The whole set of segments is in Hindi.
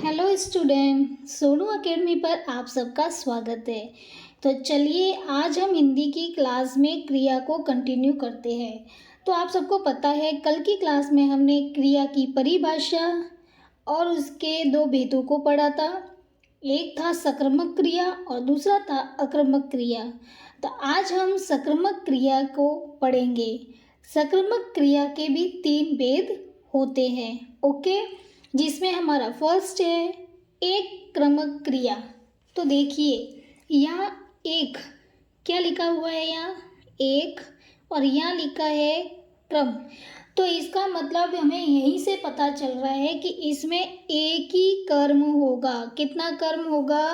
हेलो स्टूडेंट, सोनू एकेडमी पर आप सबका स्वागत है। तो चलिए आज हम हिंदी की क्लास में क्रिया को कंटिन्यू करते हैं। तो आप सबको पता है कल की क्लास में हमने क्रिया की परिभाषा और उसके दो भेदों को पढ़ा था। एक था सक्रियक क्रिया और दूसरा था आक्रामक क्रिया। तो आज हम सक्रियक क्रिया को पढ़ेंगे। सक्रियक क्रिया के भी 3 भेद होते हैं, ओके, जिसमें हमारा फर्स्ट है एक क्रमक क्रिया। तो देखिए यहाँ एक क्या लिखा हुआ है, यहाँ एक और यहाँ लिखा है क्रम। तो इसका मतलब हमें यहीं से पता चल रहा है कि इसमें एक ही कर्म होगा। कितना कर्म होगा?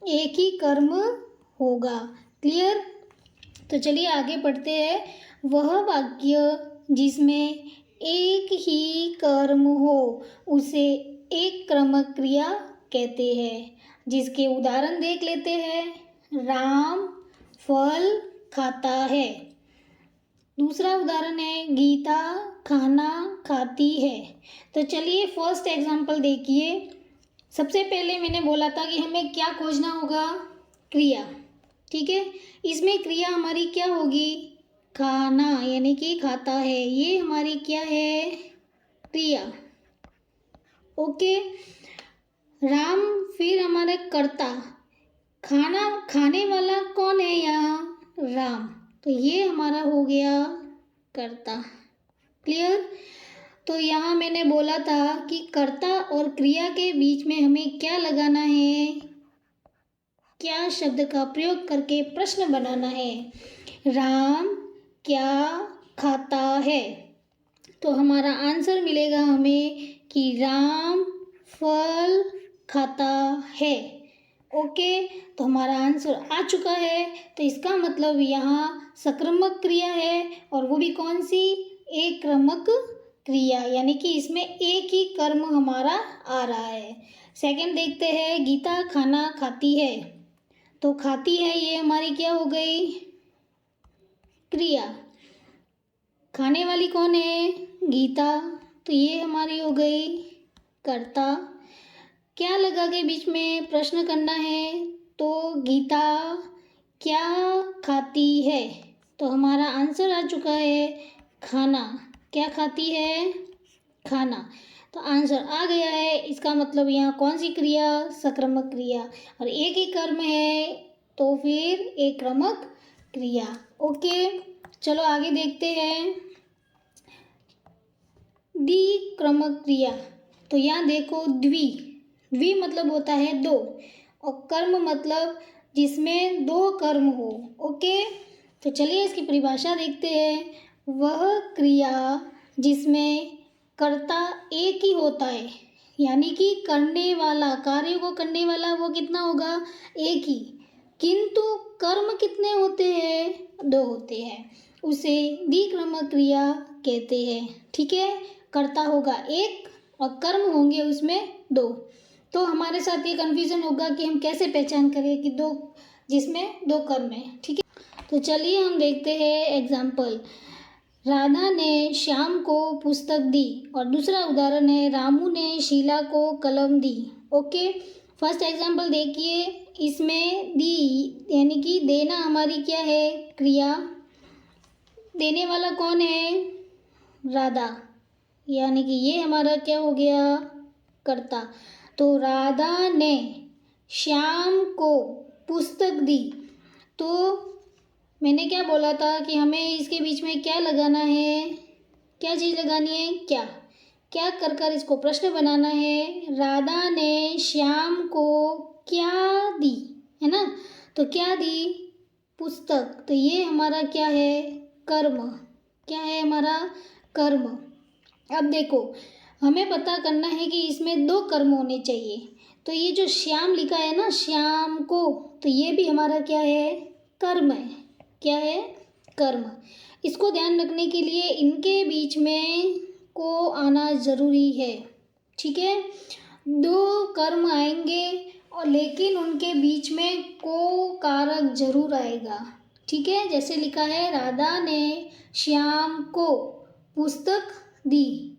एक ही कर्म होगा। क्लियर? तो चलिए आगे पढ़ते हैं। वह वाक्य जिसमें एक ही कर्म हो उसे एक क्रमक क्रिया कहते हैं। जिसके उदाहरण देख लेते हैं। राम फल खाता है। दूसरा उदाहरण है गीता खाना खाती है। तो चलिए फर्स्ट एग्जाम्पल देखिए। सबसे पहले मैंने बोला था कि हमें क्या खोजना होगा? क्रिया। ठीक है, इसमें क्रिया हमारी क्या होगी? खाना, यानी कि खाता है, ये हमारी क्या है? क्रिया। ओके, राम फिर हमारे कर्ता। खाना खाने वाला कौन है यहाँ? राम। तो ये हमारा हो गया कर्ता। क्लियर? तो यहाँ मैंने बोला था कि कर्ता और क्रिया के बीच में हमें क्या लगाना है? क्या शब्द का प्रयोग करके प्रश्न बनाना है। राम क्या खाता है? तो हमारा आंसर मिलेगा हमें कि राम फल खाता है। ओके, तो हमारा आंसर आ चुका है। तो इसका मतलब यहाँ सक्रियक क्रिया है और वो भी कौन सी? एक क्रमक क्रिया, यानी कि इसमें एक ही कर्म हमारा आ रहा है। सेकंड देखते हैं, गीता खाना खाती है। तो खाती है ये हमारी क्या हो गई? क्रिया। खाने वाली कौन है? गीता। तो ये हमारी हो गई कर्ता। क्या लगा के बीच में प्रश्न करना है? तो गीता क्या खाती है? तो हमारा आंसर आ चुका है खाना। क्या खाती है? खाना। तो आंसर आ गया है। इसका मतलब यहाँ कौन सी क्रिया? सक्रियक क्रिया। और एक ही कर्म है तो फिर एक क्रमक क्रिया। ओके, चलो आगे देखते हैं। द्विक्रमक क्रिया। तो यहाँ देखो द्वि मतलब होता है दो, और कर्म मतलब जिसमें दो कर्म हो। ओके, तो चलिए इसकी परिभाषा देखते हैं। वह क्रिया जिसमें कर्ता एक ही होता है, यानी कि करने वाला, कार्य को करने वाला वो कितना होगा? एक ही, किंतु कर्म कितने होते हैं? दो होते हैं, उसे द्विक्रमक क्रिया कहते हैं। ठीक है, कर्ता होगा एक और कर्म होंगे उसमें दो। तो हमारे साथ ये कन्फ्यूजन होगा कि हम कैसे पहचान करें कि दो, जिसमें दो कर्म है। ठीक है, तो चलिए हम देखते हैं एग्जाम्पल। राधा ने श्याम को पुस्तक दी, और दूसरा उदाहरण है रामू ने शीला को कलम दी। ओके, फर्स्ट एग्जाम्पल देखिए। इसमें दी यानी कि देना हमारी क्या है? क्रिया। देने वाला कौन है? राधा, यानी कि ये हमारा क्या हो गया? कर्ता। तो राधा ने श्याम को पुस्तक दी। तो मैंने क्या बोला था कि हमें इसके बीच में क्या लगाना है? क्या चीज़ लगानी है? क्या क्या कर कर इसको प्रश्न बनाना है। राधा ने श्याम को क्या दी, है ना? तो क्या दी? पुस्तक। तो ये हमारा क्या है? कर्म। क्या है हमारा? कर्म। अब देखो, हमें पता करना है कि इसमें दो कर्म होने चाहिए। तो ये जो श्याम लिखा है ना, श्याम को, तो ये भी हमारा क्या है? कर्म है। क्या है? कर्म। इसको ध्यान रखने के लिए इनके बीच में को आना ज़रूरी है। ठीक है, दो कर्म आएंगे और लेकिन उनके बीच में को कारक जरूर आएगा। ठीक है, जैसे लिखा है राधा ने श्याम को पुस्तक दी।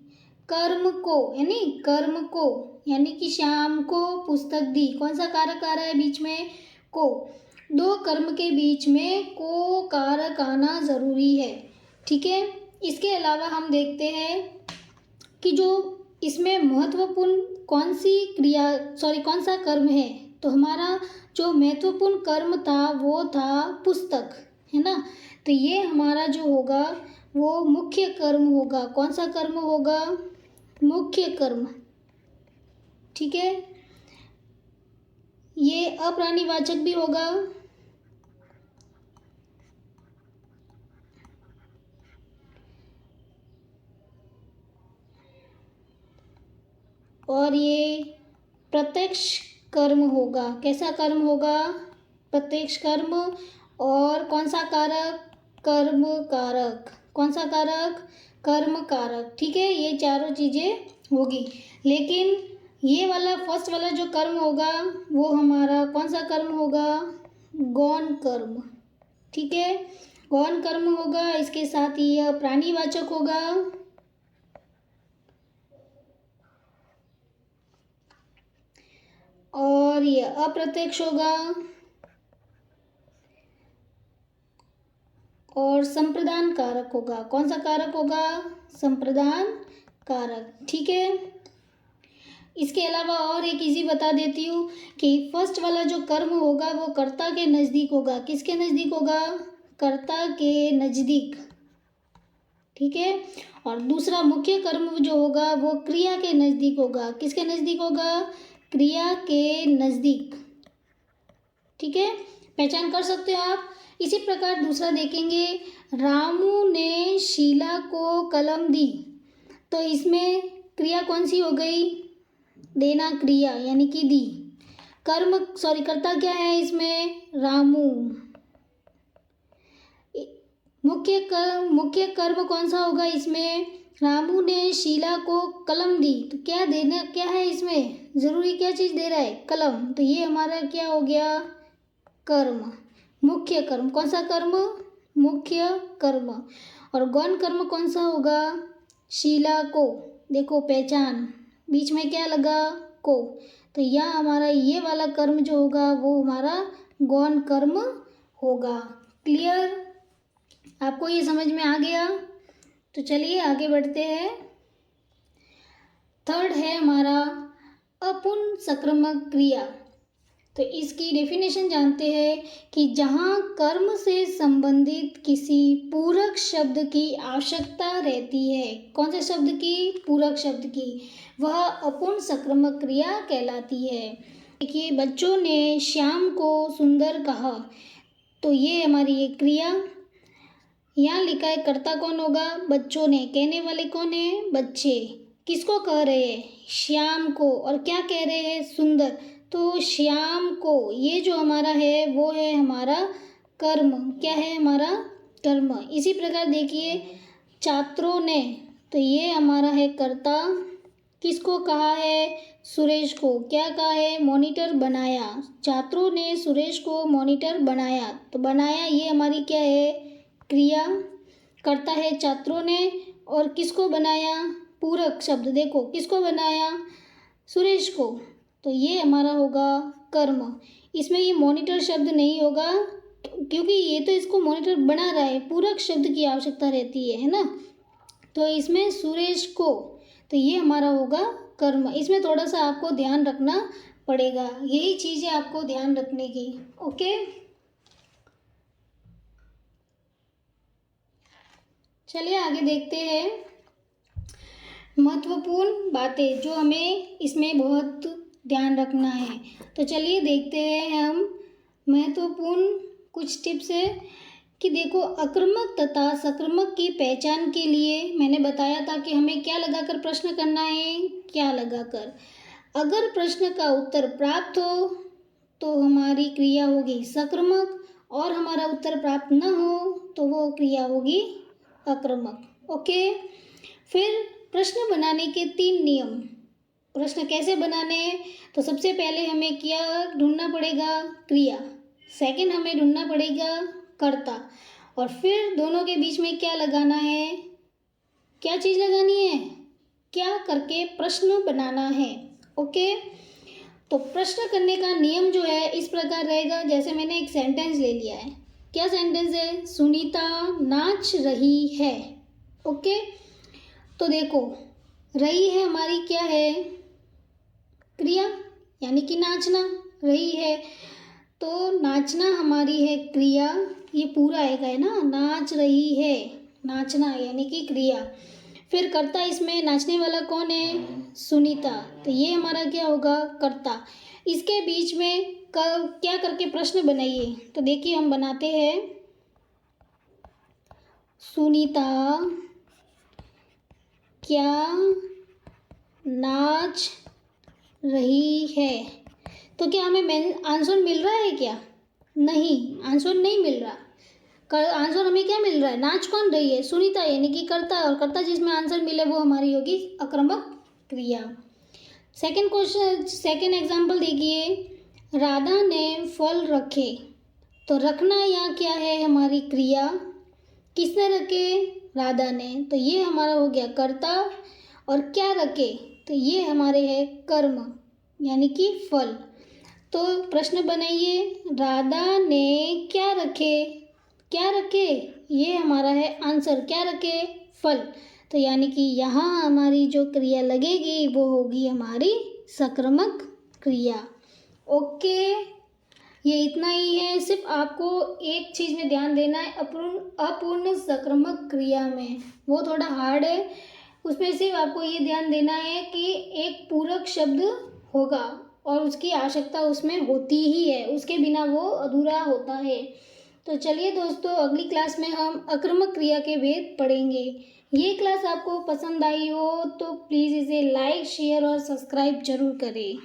कर्म को, यानी कर्म को, यानी कि श्याम को पुस्तक दी। कौन सा कारक आ रहा है बीच में? को। दो कर्म के बीच में को कारक आना ज़रूरी है, ठीक है। इसके अलावा हम देखते हैं कि जो इसमें महत्वपूर्ण कौन सा कर्म है। तो हमारा जो महत्वपूर्ण कर्म था वो था पुस्तक, है ना। तो ये हमारा जो होगा वो मुख्य कर्म होगा। कौन सा कर्म होगा? मुख्य कर्म, ठीक है। ये अप्राणीवाचक भी होगा, और ये प्रत्यक्ष कर्म होगा। कैसा कर्म होगा? प्रत्यक्ष कर्म। और कौन सा कारक? कर्म कारक। कौन सा कारक? कर्म कारक, ठीक है। ये चारों चीज़ें होगी। लेकिन ये वाला फर्स्ट वाला जो कर्म होगा वो हमारा कौन सा कर्म होगा? गौण कर्म, ठीक है। गौण कर्म होगा। इसके साथ ही यह प्राणीवाचक होगा, और यह अप्रत्यक्ष होगा, और संप्रदान कारक होगा। कौन सा कारक होगा? संप्रदान कारक, ठीक है। इसके अलावा और एक इजी बता देती हूँ कि फर्स्ट वाला जो कर्म होगा वो कर्ता के नज़दीक होगा। किसके नज़दीक होगा? कर्ता के नज़दीक, ठीक है। और दूसरा मुख्य कर्म जो होगा वो क्रिया के नज़दीक होगा। किसके नज़दीक होगा? क्रिया के नज़दीक, ठीक है। पहचान कर सकते हो आप। इसी प्रकार दूसरा देखेंगे, रामू ने शीला को कलम दी। तो इसमें क्रिया कौन सी हो गई? देना क्रिया, यानी कि दी। कर्ता क्या है इसमें? रामू। मुख्य कर्म कौन सा होगा इसमें? रामू ने शीला को कलम दी। तो क्या देना क्या है इसमें? ज़रूरी क्या चीज़ दे रहा है? कलम। तो ये हमारा क्या हो गया? कर्म, मुख्य कर्म। कौन सा कर्म? मुख्य कर्म। और गौण कर्म कौन सा होगा? शीला को, देखो पहचान, बीच में क्या लगा? को। तो यह हमारा ये वाला कर्म जो होगा वो हमारा गौण कर्म होगा। क्लियर? आपको ये समझ में आ गया? तो चलिए आगे बढ़ते हैं। थर्ड है हमारा अपुंसक्रमक क्रिया। तो इसकी डेफिनेशन जानते हैं कि जहाँ कर्म से संबंधित किसी पूरक शब्द की आवश्यकता रहती है। कौन से शब्द की? पूरक शब्द की। वह अपुंसक्रमक क्रिया कहलाती है। देखिए, बच्चों ने श्याम को सुंदर कहा। तो ये हमारी ये क्रिया। यहाँ लिखा है कर्ता कौन होगा? बच्चों ने। कहने वाले कौन है? बच्चे। किसको कह रहे हैं? श्याम को। और क्या कह रहे हैं? सुंदर। तो श्याम को, ये जो हमारा है वो है हमारा कर्म। क्या है हमारा? कर्म। इसी प्रकार देखिए, छात्रों ने, तो ये हमारा है कर्ता। किसको कहा है? सुरेश को। क्या कहा है? मॉनिटर बनाया। छात्रों ने सुरेश को मॉनिटर बनाया। तो बनाया ये हमारी क्या है? क्रिया। करता है छात्रों ने। और किसको बनाया? पूरक शब्द, देखो किसको बनाया? सुरेश को। तो ये हमारा होगा कर्म। इसमें ये मॉनिटर शब्द नहीं होगा क्योंकि ये तो इसको मॉनिटर बना रहा है। पूरक शब्द की आवश्यकता रहती है ना। तो इसमें सुरेश को, तो ये हमारा होगा कर्म। इसमें थोड़ा सा आपको ध्यान रखना पड़ेगा, यही चीज़ है आपको ध्यान रखने की। ओके, चलिए आगे देखते हैं। महत्वपूर्ण बातें जो हमें इसमें बहुत ध्यान रखना है। तो चलिए देखते हैं हम महत्वपूर्ण कुछ टिप्स है कि देखो, आक्रामक तथा सकारात्मक की पहचान के लिए मैंने बताया था कि हमें क्या लगाकर प्रश्न करना है, क्या लगाकर। अगर प्रश्न का उत्तर प्राप्त हो तो हमारी क्रिया होगी सकारात्मक, और हमारा उत्तर प्राप्त न हो तो वो क्रिया होगी आक्रामक। ओके, फिर प्रश्न बनाने के 3 नियम। प्रश्न कैसे बनाने हैं? तो सबसे पहले हमें क्या ढूंढना पड़ेगा? क्रिया। सेकंड हमें ढूंढना पड़ेगा कर्ता, और फिर दोनों के बीच में क्या लगाना है? क्या चीज़ लगानी है? क्या करके प्रश्न बनाना है। ओके, तो प्रश्न करने का नियम जो है इस प्रकार रहेगा, जैसे मैंने एक सेंटेंस ले लिया है। क्या सेंटेंस है? सुनीता नाच रही है। ओके, तो देखो, रही है हमारी क्या है? क्रिया, यानी कि नाचना। रही है तो नाचना हमारी है क्रिया। ये पूरा है ना, नाच रही है, नाचना यानी कि क्रिया। फिर कर्ता, इसमें नाचने वाला कौन है? सुनीता। तो ये हमारा क्या होगा? कर्ता। इसके बीच में क्या करके प्रश्न बनाइए, तो देखिए हम बनाते हैं, सुनीता क्या नाच रही है। तो क्या हमें आंसर मिल रहा है क्या? नहीं, आंसर नहीं मिल रहा। आंसर हमें क्या मिल रहा है? नाच कौन रही है? सुनीता, यानी कि कर्ता, और कर्ता जिसमें आंसर मिले वो हमारी होगी आक्रामक क्रिया। सेकंड क्वेश्चन, सेकंड एग्जांपल देखिए, राधा ने फल रखे। तो रखना यहाँ क्या है? हमारी क्रिया। किसने रखे? राधा ने। तो ये हमारा हो गया कर्ता। और क्या रखे? तो ये हमारे है कर्म, यानी कि फल। तो प्रश्न बनाइए, राधा ने क्या रखे? क्या रखे? ये हमारा है आंसर। क्या रखे? फल। तो यानी कि यहाँ हमारी जो क्रिया लगेगी वो होगी हमारी सक्रमक क्रिया। ओके, ये इतना ही है। सिर्फ आपको एक चीज़ में ध्यान देना है, अपूर्ण सक्रमक क्रिया में, वो थोड़ा हार्ड है। उसमें सिर्फ आपको ये ध्यान देना है कि एक पूरक शब्द होगा और उसकी आवश्यकता उसमें होती ही है, उसके बिना वो अधूरा होता है। तो चलिए दोस्तों, अगली क्लास में हम आक्रामक क्रिया के भेद पढ़ेंगे। ये क्लास आपको पसंद आई हो तो प्लीज़ इसे लाइक, शेयर और सब्सक्राइब जरूर करें।